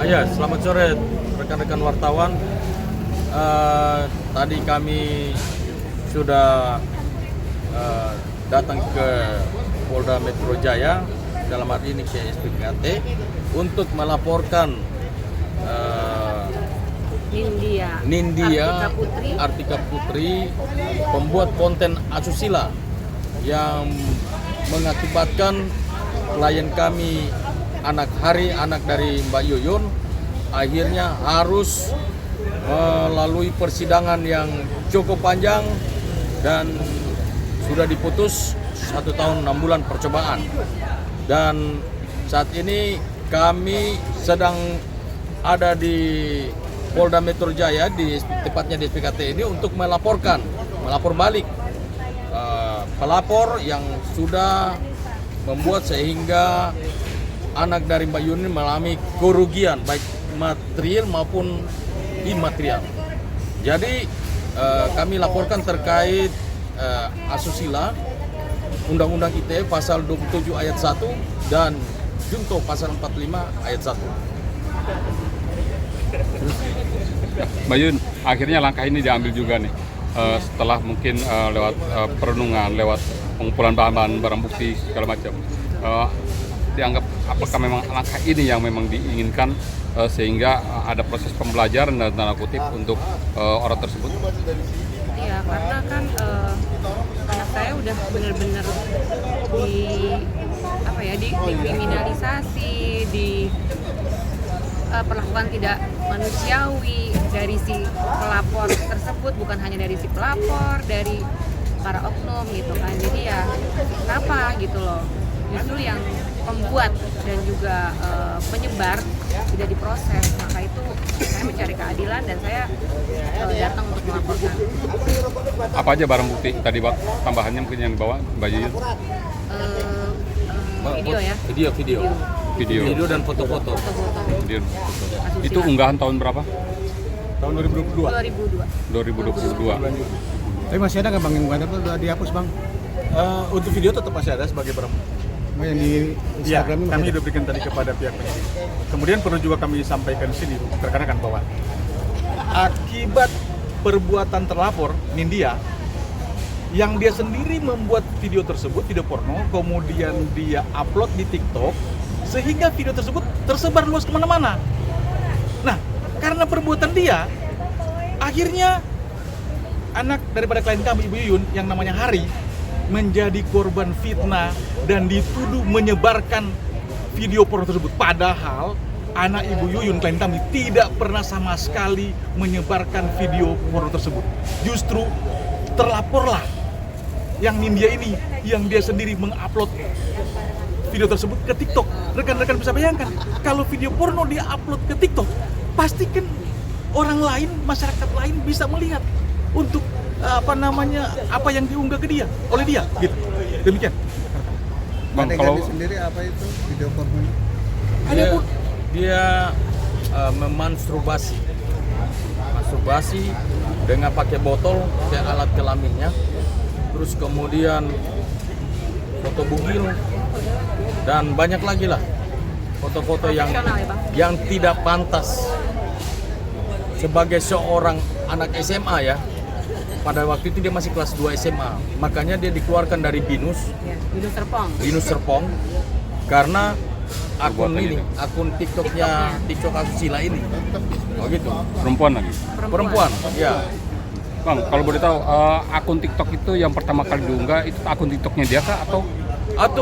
Ya, selamat sore rekan-rekan wartawan. Tadi kami sudah datang ke Polda Metro Jaya, dalam hari ini ke SPKT, untuk melaporkan Nindya Artika Putri, pembuat konten asusila yang mengakibatkan klien kami, anak Hari, anak dari Mbak Yuyun, akhirnya harus melalui persidangan yang cukup panjang dan sudah diputus 1 tahun 6 bulan percobaan. Dan saat ini kami sedang ada di Polda Metro Jaya, tepatnya di SPKT ini, untuk melapor balik pelapor yang sudah membuat sehingga anak dari Mbak Yuni mengalami kerugian baik material maupun imaterial. Jadi kami laporkan terkait asusila, Undang-Undang ITE pasal 27 ayat 1 dan Junto pasal 45 ayat 1. Mbak Yun, akhirnya langkah ini diambil juga nih setelah mungkin lewat perenungan, lewat pengumpulan bahan-bahan barang bukti segala macam. Dianggap apakah memang langkah ini yang memang diinginkan sehingga ada proses pembelajaran dan tanda kutip untuk orang tersebut? Iya, karena kan anak saya udah benar-benar dikriminalisasi, perlakuan tidak manusiawi dari si pelapor tersebut, bukan hanya dari si pelapor, dari para oknum gitu kan. Jadi ya kenapa gitu loh, justru yang pembuat dan juga penyebar tidak diproses. Maka itu saya mencari keadilan dan saya datang untuk melaporkan. Apa aja barang bukti tadi, Pak? Tambahannya mungkin yang dibawa Mbak Yuyun? Video dan foto-foto. Itu unggahan tahun berapa? Tahun 2022. 2022. Tapi masih ada nggak Bang yang unggahan itu udah dihapus Bang? Untuk video tetap masih ada sebagai barang bukti. Yang di Ya, Instagram ini kami masih sudah berikan tadi kepada pihak penyidik. Kemudian perlu juga kami sampaikan di sini rekan-rekan bahwa akibat perbuatan terlapor Nindya yang dia sendiri membuat video tersebut, video porno, kemudian dia upload di TikTok, sehingga video tersebut tersebar luas kemana-mana. Nah, karena perbuatan dia, akhirnya anak daripada klien kami, Ibu Yuyun, yang namanya Hari, menjadi korban fitnah dan dituduh menyebarkan video porno tersebut. Padahal anak Ibu Yuyun, klien kami, tidak pernah sama sekali menyebarkan video porno tersebut. Justru terlaporlah yang Nindya ini, yang dia sendiri mengupload video tersebut ke TikTok. Rekan-rekan bisa bayangkan, kalau video porno dia upload ke TikTok, pasti kan orang lain, masyarakat lain bisa melihat untuk apa yang diunggah ke dia oleh dia, gitu. Demikian. Bang, kalau sendiri apa itu video porno? Dia memasturbasi dengan pakai botol kayak alat kelaminnya, terus kemudian foto bugil dan banyak lagi lah foto-foto yang tidak pantas sebagai seorang anak SMA ya. Pada waktu itu dia masih kelas 2 SMA, makanya dia dikeluarkan dari Binus Serpong karena akun TikToknya TikTok asusila ini. Oh gitu. Perempuan lagi? Perempuan, ya. Bang, kalau boleh tahu, akun TikTok itu yang pertama kali diunggah, itu akun TikToknya dia kah atau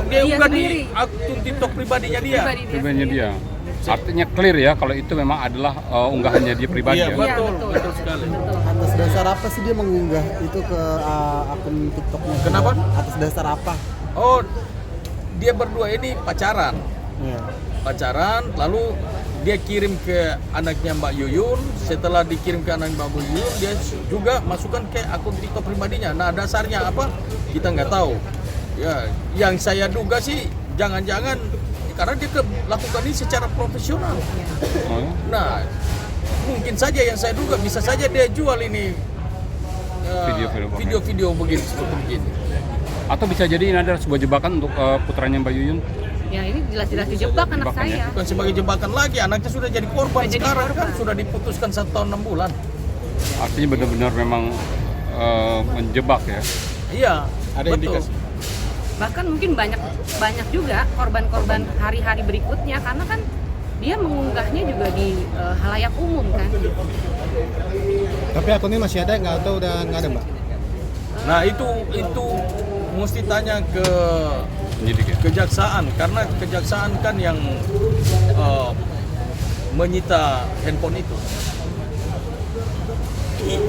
dia unggah di akun TikTok pribadinya dia? Pribadinya dia. Artinya clear ya kalau itu memang adalah unggahannya dia pribadi. Iya, ya? betul sekali. Atas dasar apa sih dia mengunggah itu ke akun TikToknya? Kenapa? Atas dasar apa? Oh, dia berdua ini pacaran. Iya. Pacaran, lalu dia kirim ke anaknya Mbak Yuyun. Setelah dikirim ke anak Mbak Yuyun, dia juga masukkan ke akun TikTok pribadinya. Nah, dasarnya apa? Kita nggak tahu. Ya, yang saya duga sih jangan-jangan karena dia lakukan ini secara profesional. Nah, mungkin saja yang saya duga bisa saja dia jual ini video-video seperti begini. Atau bisa jadi ini adalah sebuah jebakan untuk putranya Mbak Yuyun? Ya ini jelas-jelas dijebak anak Jebakan ya? saya. Bukan sebagai jebakan lagi, anaknya sudah jadi korban Sudah jadi sekarang kan, korban. sudah diputuskan 1 tahun 6 bulan. Artinya benar-benar memang menjebak ya. Iya, Ada betul. indikasi. Bahkan mungkin banyak juga korban-korban hari-hari berikutnya karena kan dia mengunggahnya juga di halayak umum kan. Tapi akunnya masih ada nggak atau udah nggak ada, Mbak? Nah itu mesti tanya ke Penyidik ya. kejaksaan, karena kejaksaan kan yang menyita handphone itu.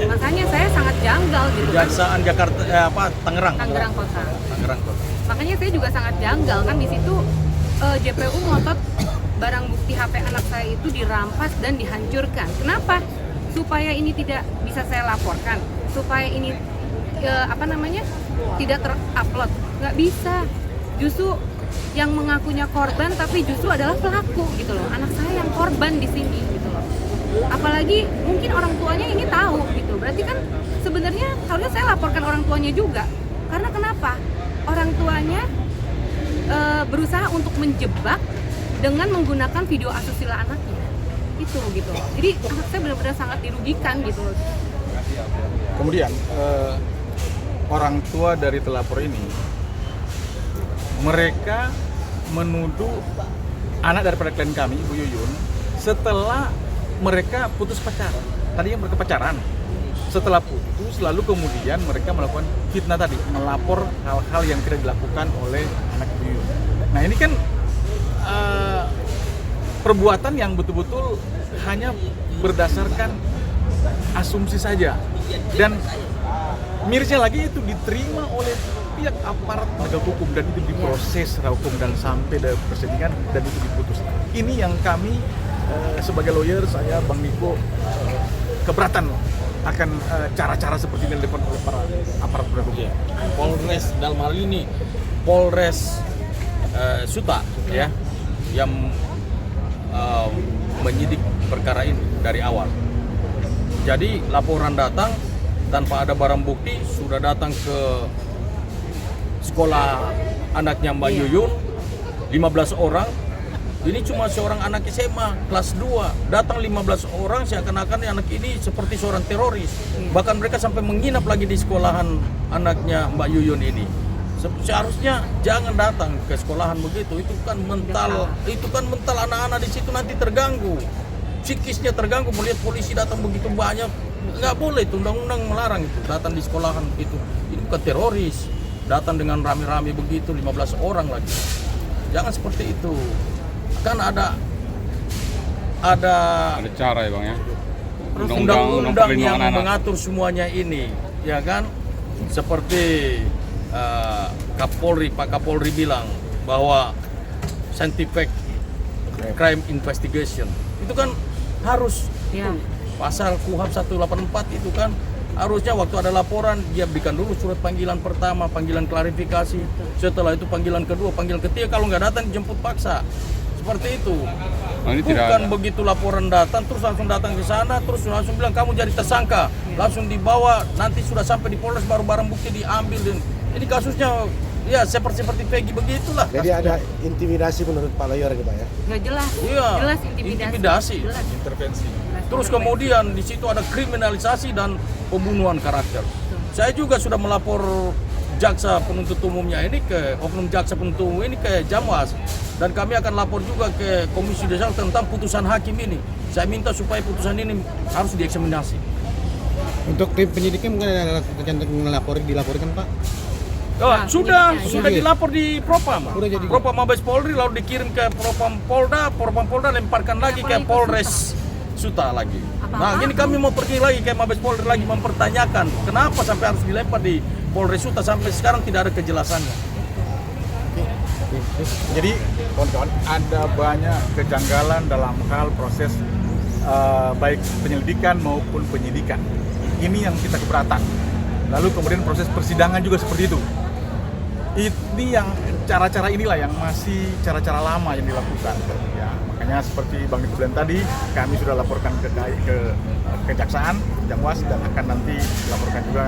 Makanya saya sangat janggal gitu kan. Kejaksaan Jakarta, Tangerang Kota. Tangerang Kota. Makanya saya juga sangat janggal kan di situ JPU ngotot barang bukti HP anak saya itu dirampas dan dihancurkan. Kenapa? Supaya ini tidak bisa saya laporkan, supaya ini tidak terupload. Nggak bisa. Justru yang mengakunya korban tapi justru adalah pelaku gitu loh. Anak saya yang korban di sini gitu loh. Apalagi mungkin orang tuanya ini tahu gitu. Berarti kan sebenarnya harusnya saya laporkan orang tuanya juga. Karena kenapa? Orang tuanya berusaha untuk menjebak dengan menggunakan video asusila anaknya. Itu gitu. Jadi anak saya benar-benar sangat dirugikan gitu loh. Kemudian orang tua dari telapor ini, mereka menuduh anak daripada klien kami, Ibu Yuyun, setelah mereka putus pacaran. Tadinya mereka pacaran. Setelah putus, lalu kemudian mereka melakukan fitnah tadi, melapor hal-hal yang tidak dilakukan oleh anak Ibu Yuyun. Nah ini kan perbuatan yang betul-betul hanya berdasarkan asumsi saja. Dan mirisnya lagi itu diterima oleh pihak aparat penegak hukum dan itu diproses secara hukum dan sampai dari persidangan dan itu diputus. Ini yang kami sebagai lawyer, saya Bang Niko keberatan akan cara-cara seperti ini dilakukan oleh para aparat penegak hukum. Polres dalam hal ini Polres Suta ya yang menyidik perkara ini dari awal. Jadi laporan datang tanpa ada barang bukti, sudah datang ke sekolah anaknya Mbak Yuyun 15 orang. Ini cuma seorang anak SMA kelas 2, datang 15 orang seakan-akan anak ini seperti seorang teroris. Bahkan mereka sampai menginap lagi di sekolahan anaknya Mbak Yuyun ini. Seharusnya jangan datang ke sekolahan begitu. Itu kan mental anak-anak di situ nanti terganggu. Psikisnya terganggu melihat polisi datang begitu banyak. Nggak boleh itu, undang-undang melarang itu datang di sekolahan itu. Ini bukan teroris. Datang dengan rame-rame begitu 15 orang lagi. Jangan seperti itu. Kan ada cara ya Bang ya. undang-undang yang anak. mengatur semuanya ini, ya kan? Seperti Pak Kapolri bilang bahwa scientific crime investigation itu kan harus Ya. pasal KUHP 184 itu kan harusnya waktu ada laporan dia berikan dulu surat panggilan pertama, panggilan klarifikasi, setelah itu panggilan kedua, panggilan ketiga, kalau nggak datang dijemput paksa. Seperti itu. Ini tidak Bukan ada. begitu laporan datang terus langsung datang ke sana terus langsung bilang kamu jadi tersangka, langsung dibawa, nanti sudah sampai di Polres baru barang bukti diambil. Dan ini kasusnya ya seperti Peggy begitulah. Jadi ada intimidasi menurut Pak Lawyer gitu ya? Nggak jelas. Iya, Jelas intimidasi. Jelas. Intervensi. Terus kemudian di situ ada kriminalisasi dan pembunuhan karakter. Saya juga sudah melapor jaksa penuntut umumnya ini ke oknum jaksa penuntut umum ini ke Jamwas, dan kami akan lapor juga ke Komisi Judisial tentang putusan hakim ini. Saya minta supaya putusan ini harus dieksaminasi. Untuk tim penyidiknya mungkin ada dilaporkan Pak? Oh, Nah, sudah penyidiknya, iya. dilapor di Propam. Udah jadi. Propam Mabes Polri lalu dikirim ke Propam Polda lemparkan lagi ke Polres Suta lagi. Nah, ini kami mau pergi lagi ke Mabes Polri lagi mempertanyakan kenapa sampai harus dilempar di Polres Suta, sampai sekarang tidak ada kejelasannya. Jadi kawan-kawan, ada banyak kejanggalan dalam hal proses baik penyelidikan maupun penyidikan. Ini yang kita keberatan. Lalu kemudian proses persidangan juga seperti itu. Ini yang cara-cara inilah yang masih cara-cara lama yang dilakukan. Ya, makanya seperti Bang Niko bilang tadi, kami sudah laporkan ke Kejaksaan, Jamwas, dan akan nanti laporkan juga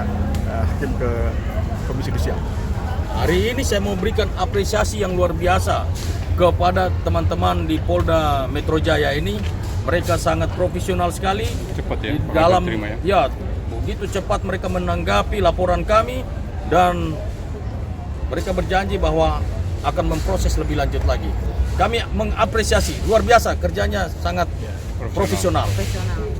hakim ke Komisi Judisial. Hari ini saya mau berikan apresiasi yang luar biasa kepada teman-teman di Polda Metro Jaya ini. Mereka sangat profesional sekali Cepat ya, di pengaduan dalam terima ya. ya begitu cepat mereka menanggapi laporan kami dan mereka berjanji bahwa akan memproses lebih lanjut lagi. Kami mengapresiasi luar biasa kerjanya sangat profesional. Profesional.